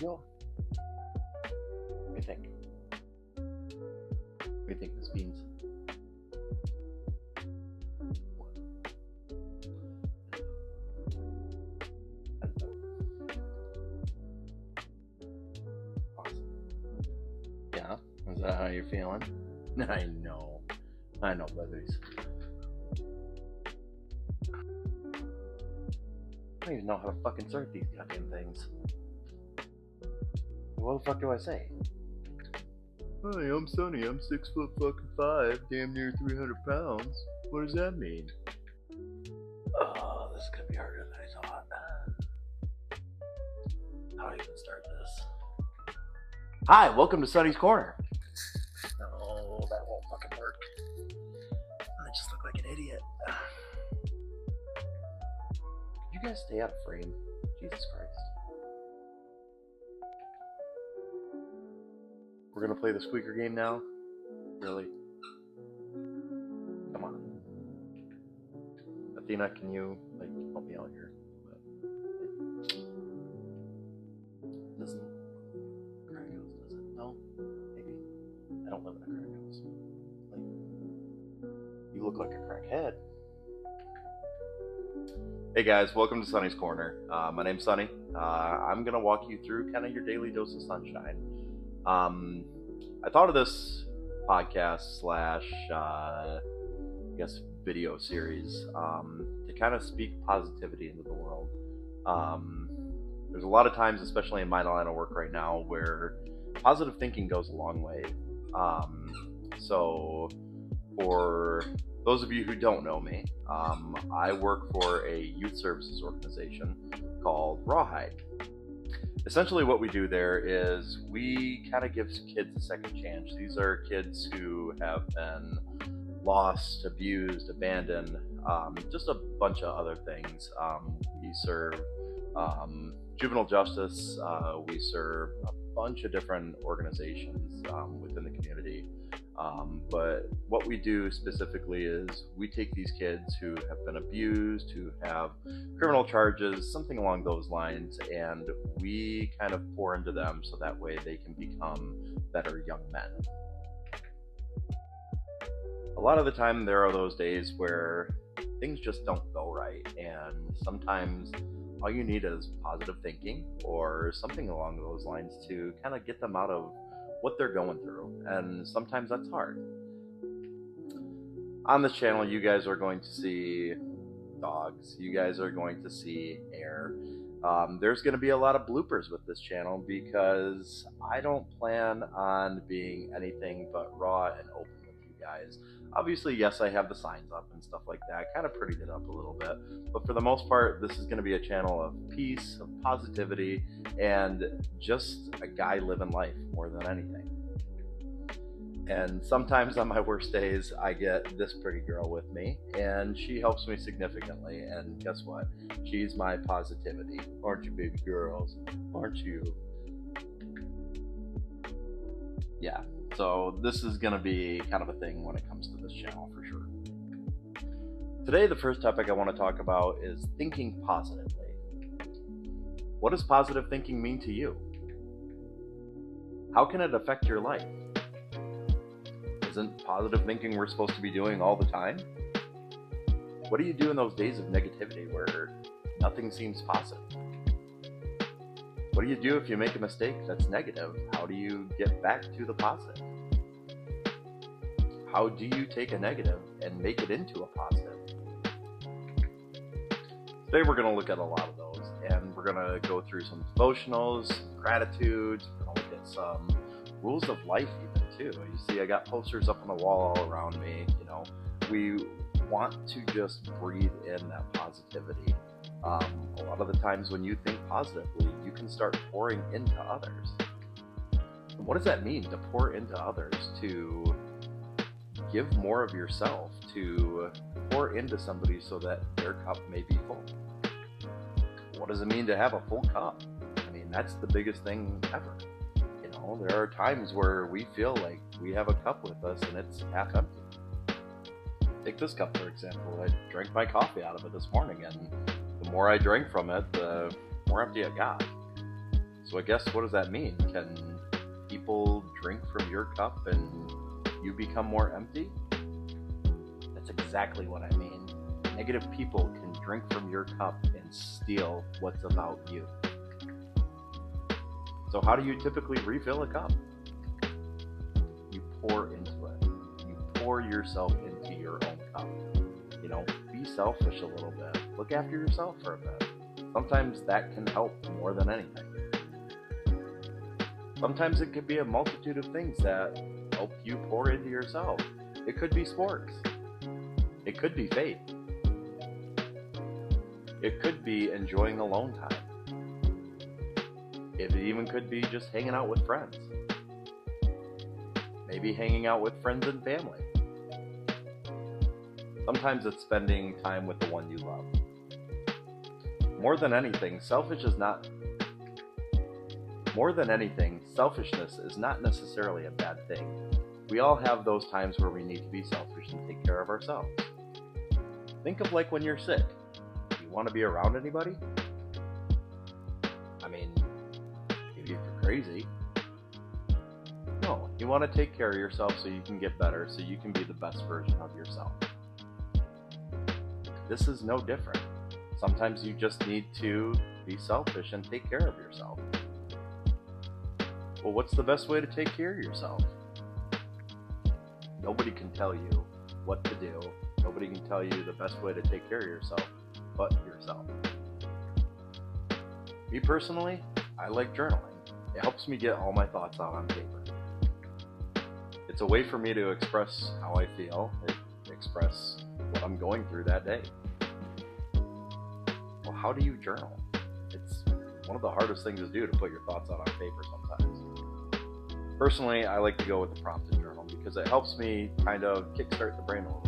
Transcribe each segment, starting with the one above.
go. What do you think? What do you think this means? What? I don't know. Awesome. Yeah? Is that how you're feeling? I know, buddies. I don't even know how to fucking start these goddamn things. What the fuck do I say? Hi, I'm Sonny. I'm 6'5", damn near 300 pounds. What does that mean? Oh, this is gonna be harder than I thought. How do I even start this? Hi, welcome to Sonny's Corner. No, that won't fucking work. I just look like an idiot. Could you guys stay out of frame? Jesus Christ. We're gonna play the squeaker game now? Really? Come on. Athena, can you, help me out here? Doesn't crack house, does it? No? Maybe? I don't live in a crack house. You look like a crackhead. Hey guys, welcome to Sonny's Corner. My name's Sonny. I'm gonna walk you through kind of your daily dose of sunshine. I thought of this podcast / video series to kind of speak positivity into the world. There's a lot of times, especially in my line of work right now, where positive thinking goes a long way. So for those of you who don't know me, I work for a youth services organization called Rawhide. Essentially what we do there is we kind of give kids a second chance. These are kids who have been lost, abused, abandoned, just a bunch of other things. We serve juvenile justice, we serve a bunch of different organizations within the community. But what we do specifically is we take these kids who have been abused, who have criminal charges, something along those lines, and we kind of pour into them so that way they can become better young men. A lot of the time there are those days where things just don't go right, and sometimes all you need is positive thinking or something along those lines to kind of get them out of what they're going through, and sometimes that's hard. On this channel, you guys are going to see dogs, you guys are going to see hair. There's going to be a lot of bloopers with this channel because I don't plan on being anything but raw and open with you guys. Obviously, yes, I have the signs up and stuff like that. I kind of prettied it up a little bit, but for the most part, this is going to be a channel of peace, of positivity, and just a guy living life more than anything. And sometimes on my worst days, I get this pretty girl with me, and she helps me significantly, and guess what? She's my positivity. Aren't you, baby girls? Aren't you? Yeah. So this is going to be kind of a thing when it comes to this channel for sure. Today, the first topic I want to talk about is thinking positively. What does positive thinking mean to you? How can it affect your life? Isn't positive thinking we're supposed to be doing all the time? What do you do in those days of negativity where nothing seems positive? What do you do if you make a mistake that's negative? How do you get back to the positive? How do you take a negative and make it into a positive? Today we're going to look at a lot of those, and we're going to go through some devotionals, gratitudes, we're going to look at some rules of life even too. You see I got posters up on the wall all around me. We want to just breathe in that positivity. A lot of the times when you think positively, you can start pouring into others. And what does that mean, to pour into others? To give more of yourself, to pour into somebody so that their cup may be full. What does it mean to have a full cup? I mean, that's the biggest thing ever. There are times where we feel like we have a cup with us and it's half empty. Take this cup, for example. I drank my coffee out of it this morning, and the more I drank from it, the more empty it got. So I guess, what does that mean? Can people drink from your cup and you become more empty? That's exactly what I mean. Negative people can drink from your cup and steal what's about you. So how do you typically refill a cup? You pour into it. You pour yourself into your own cup. You know, be selfish a little bit. Look after yourself for a bit. Sometimes that can help more than anything. Sometimes it could be a multitude of things that help you pour into yourself. It could be sports. It could be faith. It could be enjoying alone time. It even could be just hanging out with friends. Maybe hanging out with friends and family. Sometimes it's spending time with the one you love. More than anything, selfishness is not necessarily a bad thing. We all have those times where we need to be selfish and take care of ourselves. Think of like when you're sick. Do you want to be around anybody? I mean, maybe if you're crazy. No, you want to take care of yourself so you can get better, so you can be the best version of yourself. This is no different. Sometimes you just need to be selfish and take care of yourself. Well, what's the best way to take care of yourself? Nobody can tell you what to do. Nobody can tell you the best way to take care of yourself but yourself. Me personally, I like journaling. It helps me get all my thoughts out on paper. It's a way for me to express how I feel, express what I'm going through that day. Well, how do you journal? It's one of the hardest things to do, to put your thoughts out on paper sometimes. Personally, I like to go with the prompted journal because it helps me kind of kickstart the brain a little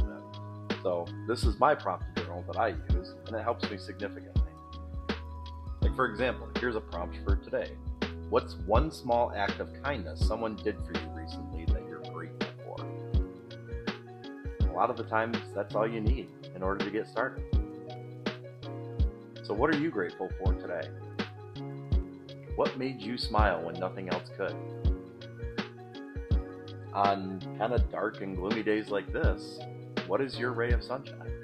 bit. So this is my prompted journal that I use, and it helps me significantly. Like, for example, here's a prompt for today. What's one small act of kindness someone did for you recently that you're grateful for? A lot of the times, that's all you need in order to get started. So what are you grateful for today? What made you smile when nothing else could? On kind of dark and gloomy days like this, what is your ray of sunshine?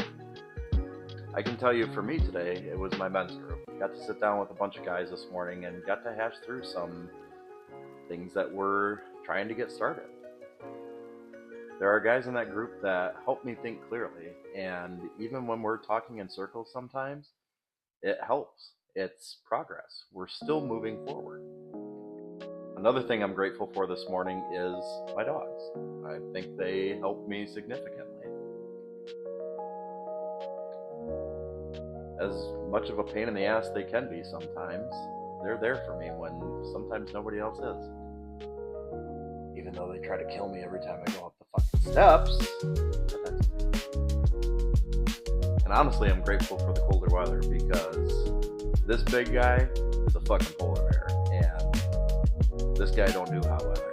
I can tell you, for me today, it was my men's group. Got to sit down with a bunch of guys this morning and got to hash through some things that we're trying to get started. There are guys in that group that help me think clearly, and even when we're talking in circles sometimes, it helps. It's progress. We're still moving forward. Another thing I'm grateful for this morning is my dogs. I think they help me significantly. As much of a pain in the ass they can be sometimes, they're there for me when sometimes nobody else is. Even though they try to kill me every time I go up the fucking steps. But that's okay. And honestly, I'm grateful for the colder weather because this big guy is a fucking polar bear, and this guy don't do hot weather.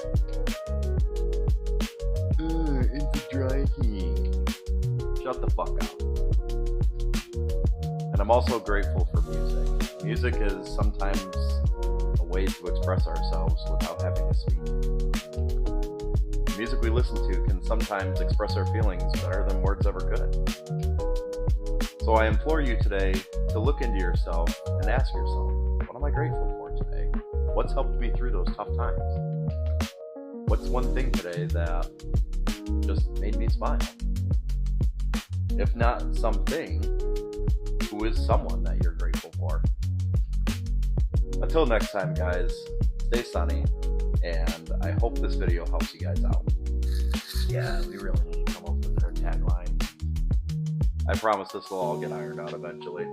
It's a dry heat. Shut the fuck up. And I'm also grateful for music. Music is sometimes a way to express ourselves without having to speak. The music we listen to can sometimes express our feelings better than words ever could. So I implore you today to look into yourself and ask yourself, what am I grateful for today? What's helped me through those tough times? What's one thing today that just made me smile? If not something, who is someone that you're grateful for? Until next time, guys, stay sunny, and I hope this video helps you guys out. Yeah, we really need to come up with our tagline. I promise this will all get ironed out eventually.